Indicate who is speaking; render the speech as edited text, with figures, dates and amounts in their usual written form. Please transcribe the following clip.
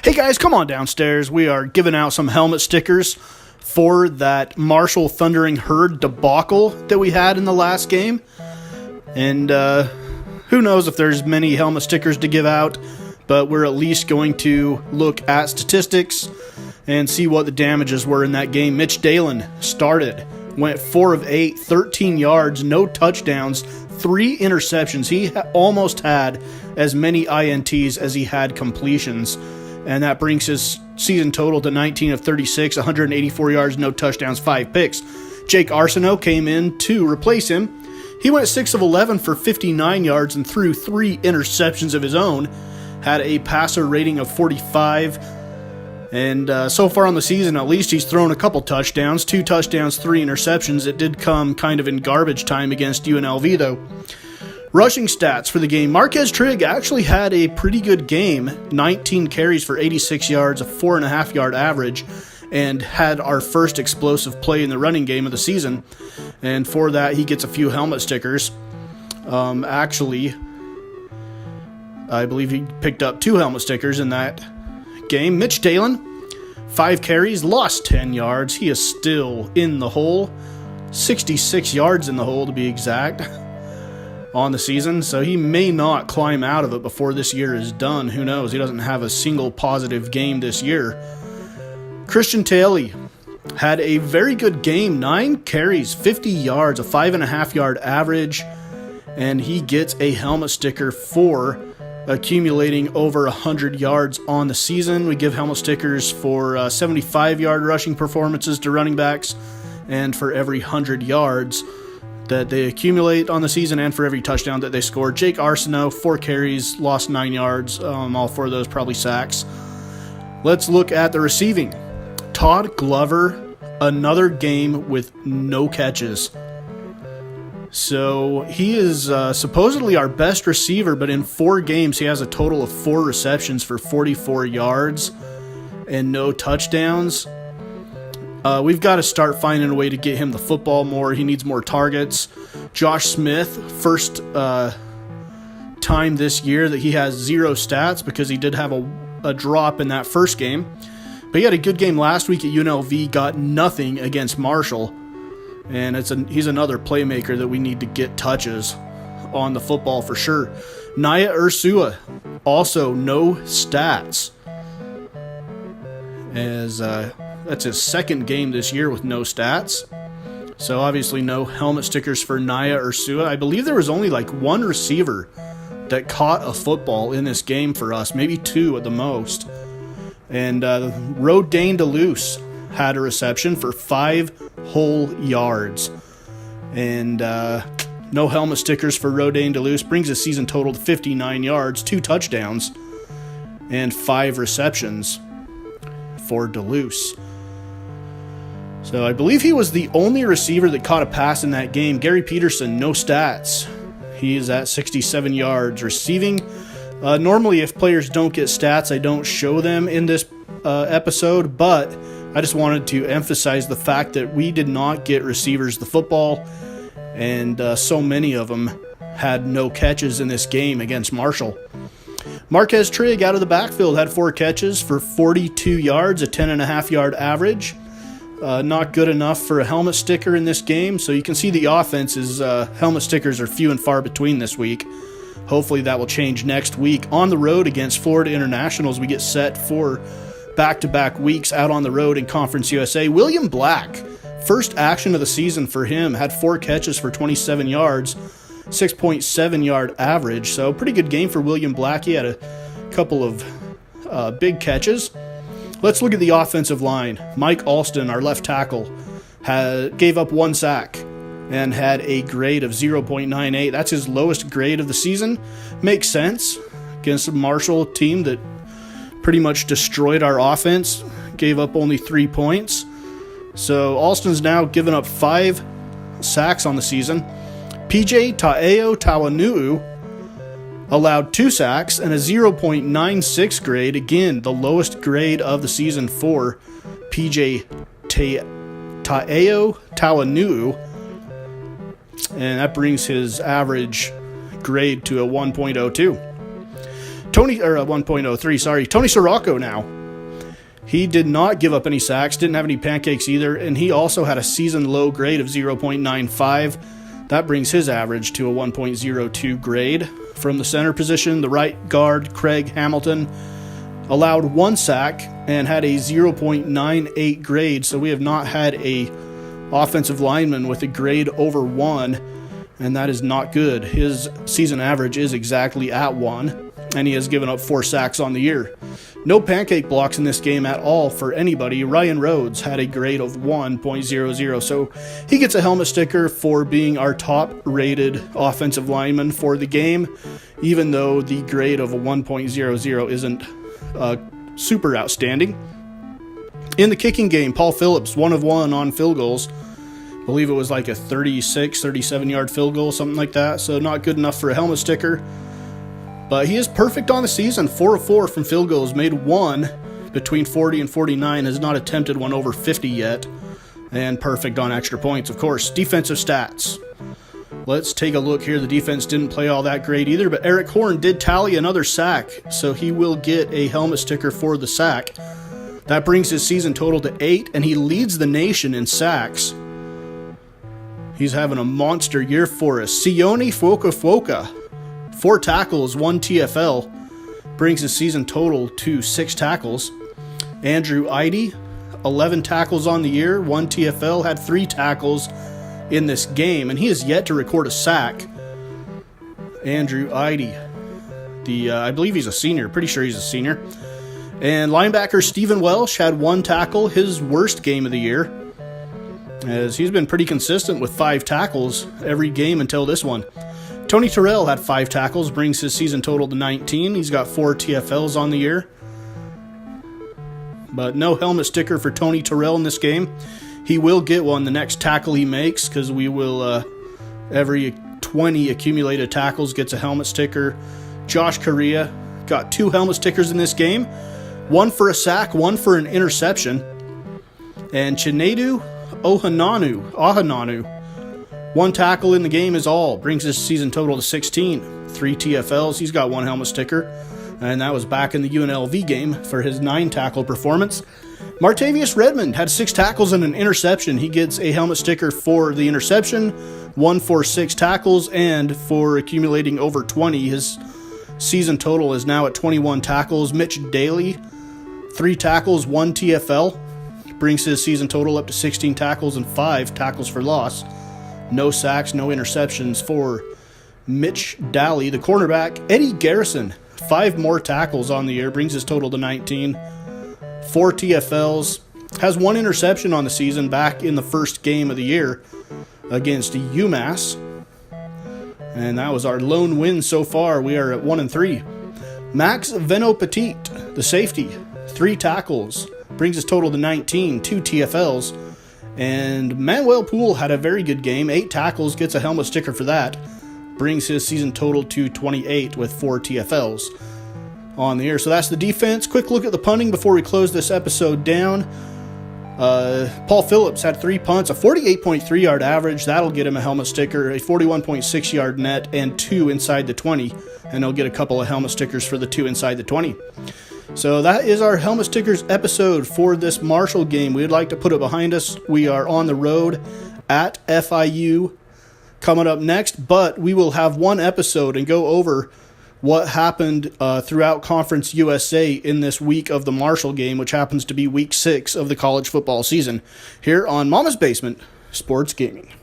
Speaker 1: Hey guys, come on downstairs. We are giving out some helmet stickers for that Marshall Thundering Herd debacle that we had in the last game. And who knows if there's many helmet stickers to give out, but we're at least going to look at statistics and see what the damages were in that game. Mitch Dalen started, went 4 of 8, 13 yards, no touchdowns, 3 interceptions. He almost had as many INTs as he had completions, and that brings his season total to 19 of 36, 184 yards, no touchdowns, 5 picks. Jake Arsenault came in to replace him. He went 6 of 11 for 59 yards and threw 3 interceptions of his own, had a passer rating of 45, and so far on the season, at least, he's thrown a couple touchdowns, 2 touchdowns, 3 interceptions. It did come kind of in garbage time against UNLV, though. Rushing stats for the game. Marquez Trigg actually had a pretty good game, 19 carries for 86 yards, a 4.5-yard average, and had our first explosive play in the running game of the season. And for that, he gets a few helmet stickers. Actually, I believe he picked up 2 helmet stickers in that game. Mitch Dalen, 5 carries, lost 10 yards. He is still in the hole. 66 yards in the hole, to be exact, on the season. So he may not climb out of it before this year is done. Who knows? He doesn't have a single positive game this year. Christian Taylor had a very good game. 9 carries, 50 yards, a 5.5-yard average, and he gets a helmet sticker for accumulating over 100 yards on the season. We give helmet stickers for 75-yard rushing performances to running backs, and for every 100 yards that they accumulate on the season, and for every touchdown that they score. Jake Arsenault, 4 carries, lost 9 yards. All 4 of those probably sacks. Let's look at the receiving. Todd Glover, another game with no catches. So he is supposedly our best receiver, but in 4 games he has a total of 4 receptions for 44 yards and no touchdowns. We've got to start finding a way to get him the football more. He needs more targets. Josh Smith, first time this year that he has 0 stats because he did have a drop in that first game. But he had a good game last week at UNLV, got nothing against Marshall. And he's another playmaker that we need to get touches on the football for sure. Naya Ursua, also no stats, as that's his second game this year with no stats. So obviously no helmet stickers for Naya Ursua. I believe there was only like 1 receiver that caught a football in this game for us, maybe 2 at the most. And Rodane DeLuce had a reception for 5 whole yards. And no helmet stickers for Rodane DeLuce. Brings his season total to 59 yards, 2 touchdowns, and 5 receptions for DeLuce. So I believe he was the only receiver that caught a pass in that game. Gary Peterson, no stats. He is at 67 yards receiving. Normally, if players don't get stats, I don't show them in this episode, but I just wanted to emphasize the fact that we did not get receivers the football, and so many of them had no catches in this game against Marshall. Marquez Trigg out of the backfield had 4 catches for 42 yards, a 10.5-yard average. Not good enough for a helmet sticker in this game, so you can see the offense's helmet stickers are few and far between this week. Hopefully that will change next week. On the road against Florida International as we get set for back-to-back weeks out on the road in Conference USA. William Black, first action of the season for him, had 4 catches for 27 yards, 6.7-yard average. So pretty good game for William Black. He had a couple of big catches. Let's look at the offensive line. Mike Alston, our left tackle, gave up 1 sack and had a grade of 0.98. That's his lowest grade of the season. Makes sense against a Marshall team that pretty much destroyed our offense, gave up only 3 points. So Alston's now given up 5 sacks on the season. PJ Taeo Tawanuu allowed 2 sacks and a 0.96 grade. Again, the lowest grade of the season for PJ Taeo Tawanuu. And that brings his average grade to a 1.02. 1.03, sorry. Tony Sirocco now. He did not give up any sacks, didn't have any pancakes either, and he also had a season low grade of 0.95. That brings his average to a 1.02 grade. From the center position, the right guard, Craig Hamilton, allowed 1 sack and had a 0.98 grade, so we have not had a offensive lineman with a grade over 1, and that is not good. His season average is exactly at 1, and he has given up 4 sacks on the year. No pancake blocks in this game at all for anybody. Ryan Rhodes had a grade of 1.00, so he gets a helmet sticker for being our top-rated offensive lineman for the game, even though the grade of a 1.00 isn't super outstanding. In the kicking game, Paul Phillips, 1 of 1 on field goals. I believe it was like a 36, 37-yard field goal, something like that, so not good enough for a helmet sticker. But he is perfect on the season, 4 of 4 from field goals, made 1 between 40 and 49, has not attempted one over 50 yet, and perfect on extra points, of course. Defensive stats. Let's take a look here. The defense didn't play all that great either, but Eric Horn did tally another sack, so he will get a helmet sticker for the sack. That brings his season total to 8, and he leads the nation in sacks. He's having a monster year for us. Sione Fuoka, 4 tackles, 1 TFL, brings his season total to 6 tackles. Andrew Idy, 11 tackles on the year, 1 TFL, had 3 tackles in this game, and he has yet to record a sack. Andrew Idy, I believe he's a senior, pretty sure he's a senior. And linebacker Stephen Welsh had 1 tackle, his worst game of the year, as he's been pretty consistent with 5 tackles every game until this one. Tony Terrell had 5 tackles, brings his season total to 19. He's got 4 TFLs on the year. But no helmet sticker for Tony Terrell in this game. He will get one the next tackle he makes, because we will, every 20 accumulated tackles gets a helmet sticker. Josh Correa got 2 helmet stickers in this game. 1 for a sack, 1 for an interception. And Chinedu Ohananu, 1 tackle in the game is all. Brings his season total to 16. 3 TFLs. He's got 1 helmet sticker. And that was back in the UNLV game for his 9 tackle performance. Martavius Redmond had 6 tackles and an interception. He gets a helmet sticker for the interception, 1 for 6 tackles, and for accumulating over 20. His season total is now at 21 tackles. Mitch Daly, 3 tackles, 1 TFL. Brings his season total up to 16 tackles and 5 tackles for loss. No sacks, no interceptions for Mitch Daly. The cornerback, Eddie Garrison, 5 more tackles on the year, brings his total to 19. 4 TFLs, has 1 interception on the season back in the first game of the year against UMass. And that was our lone win so far. We are at 1-3. Max Veno-Petit, the safety, 3 tackles, brings his total to 19, 2 TFLs. And Manuel Poole had a very good game, 8 tackles, gets a helmet sticker for that. Brings his season total to 28 with 4 TFLs on the year. So that's the defense. Quick look at the punting before we close this episode down. Paul Phillips had 3 punts, a 48.3 yard average. That'll get him a helmet sticker, a 41.6 yard net, and 2 inside the 20. And he'll get a couple of helmet stickers for the 2 inside the 20. So that is our helmet stickers episode for this Marshall game. We'd like to put it behind us. We are on the road at FIU coming up next, but we will have 1 episode and go over what happened throughout Conference USA in this week of the Marshall game, which happens to be week 6 of the college football season, here on Mama's Basement Sports Gaming.